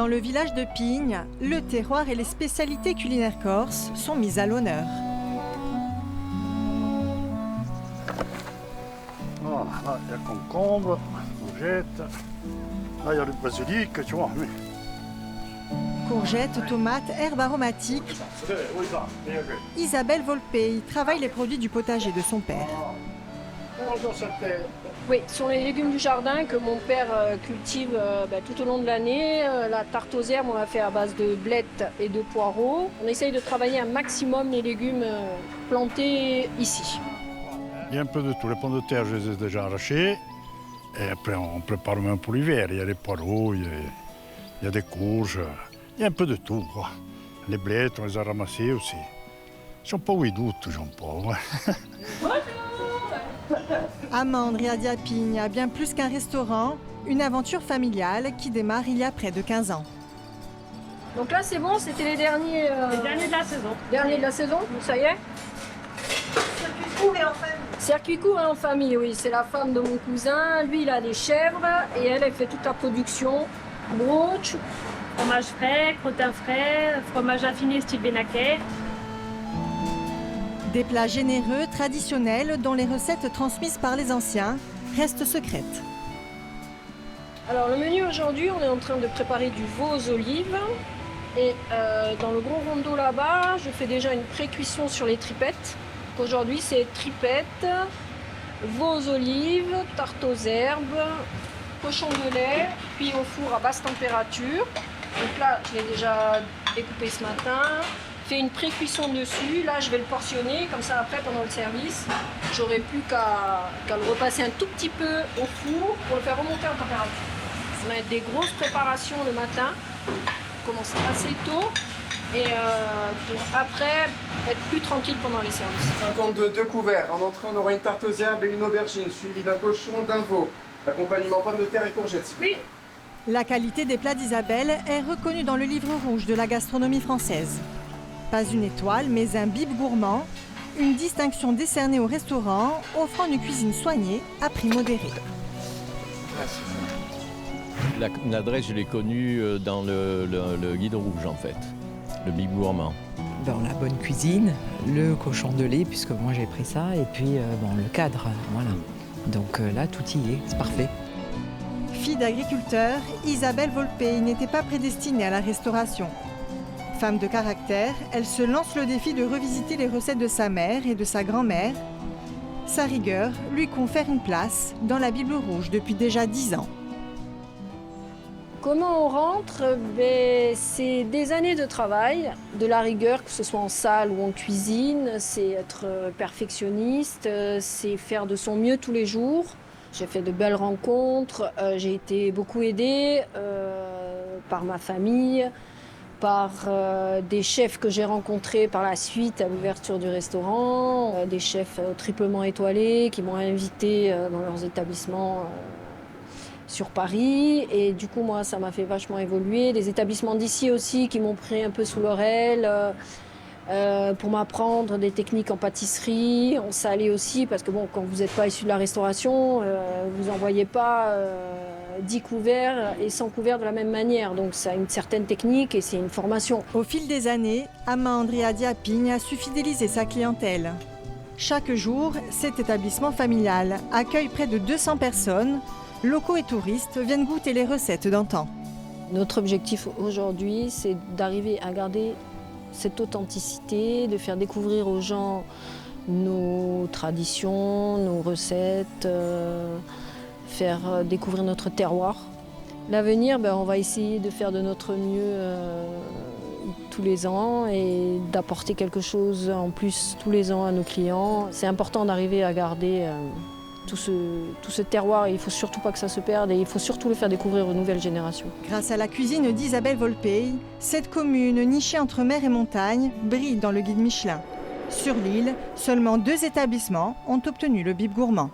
Dans le village de Pignes, le terroir et les spécialités culinaires corses sont mises à l'honneur. Voilà, là, il y a le concombre, courgette. Là, il y a le basilic, tu vois. Mais... Courgettes, tomates, herbes aromatiques. Isabelle Volpey travaille les produits du potager de son père. Oui, ce sont les légumes du jardin que mon père cultive tout au long de l'année. La tarte aux herbes, on l'a fait à base de blettes et de poireaux. On essaye de travailler un maximum les légumes plantés ici. Il y a un peu de tout. Les pommes de terre, je les ai déjà arrachées. Et après, on prépare même pour l'hiver. Il y a les poireaux, il y a des courges. Il y a un peu de tout, quoi. Les blettes, on les a ramassées aussi. C'è un po' guiduto, un po'. Amandre et Adia Pigne a bien plus qu'un restaurant, une aventure familiale qui démarre il y a près de 15 ans. Donc là, c'est bon, c'était les derniers de la saison. Derniers de la saison, ça y est. Circuit court et en famille. Circuit court et en famille, oui. C'est la femme de mon cousin. Lui, il a des chèvres et elle fait toute la production. Broche. Fromage frais, crottin frais, fromage affiné style Benaquet. Des plats généreux, traditionnels, dont les recettes transmises par les anciens restent secrètes. Alors le menu aujourd'hui, on est en train de préparer du veau aux olives. Et dans le gros rondeau là-bas, je fais déjà une pré-cuisson sur les tripettes. Aujourd'hui, c'est tripettes, veau aux olives, tarte aux herbes, cochon de lait, puis au four à basse température. Donc là, je l'ai déjà découpé ce matin. Fait une pré-cuisson dessus. Là, je vais le portionner. Comme ça, après, pendant le service, j'aurai plus qu'à le repasser un tout petit peu au four pour le faire remonter en température. Ça va être des grosses préparations le matin. On commence assez tôt. Et pour après, être plus tranquille pendant les services. 52 couverts. En entrée, on aura une tarte aux herbes et une aubergine, suivie d'un cochon, d'un veau. Accompagnement pommes de terre et courgettes. Oui. La qualité des plats d'Isabelle est reconnue dans le livre rouge de la gastronomie française. Pas une étoile, mais un bib gourmand, une distinction décernée au restaurant, offrant une cuisine soignée à prix modéré. L'adresse, je l'ai connue dans le guide rouge, en fait, le bib gourmand. Dans la bonne cuisine, le cochon de lait, puisque moi j'ai pris ça, et puis le cadre, voilà. Donc là, tout y est, c'est parfait. Fille d'agriculteur, Isabelle Volpey n'était pas prédestinée à la restauration. Femme de caractère, elle se lance le défi de revisiter les recettes de sa mère et de sa grand-mère. Sa rigueur lui confère une place dans la Bible rouge depuis déjà 10 ans. Comment on rentre? C'est des années de travail, de la rigueur, que ce soit en salle ou en cuisine. C'est être perfectionniste, c'est faire de son mieux tous les jours. J'ai fait de belles rencontres, j'ai été beaucoup aidée par ma famille, par des chefs que j'ai rencontrés par la suite à l'ouverture du restaurant, des chefs triplement étoilés qui m'ont invité dans leurs établissements sur Paris. Et du coup, moi, ça m'a fait vachement évoluer. Des établissements d'ici aussi qui m'ont pris un peu sous leur aile pour m'apprendre des techniques en pâtisserie, en salé aussi, parce que bon, quand vous n'êtes pas issu de la restauration, vous n'envoyez pas 10 couverts et 100 couverts de la même manière. Donc ça a une certaine technique et c'est une formation. Au fil des années, Amandre et Adia Pigne a su fidéliser sa clientèle. Chaque jour, cet établissement familial accueille près de 200 personnes. Locaux et touristes viennent goûter les recettes d'antan. Notre objectif aujourd'hui, c'est d'arriver à garder cette authenticité, de faire découvrir aux gens nos traditions, nos recettes, faire découvrir notre terroir. L'avenir, on va essayer de faire de notre mieux tous les ans et d'apporter quelque chose en plus tous les ans à nos clients. C'est important d'arriver à garder tout ce terroir. Il ne faut surtout pas que ça se perde et il faut surtout le faire découvrir aux nouvelles générations. Grâce à la cuisine d'Isabelle Volpey, cette commune nichée entre mer et montagne brille dans le guide Michelin. Sur l'île, seulement 2 établissements ont obtenu le bib gourmand.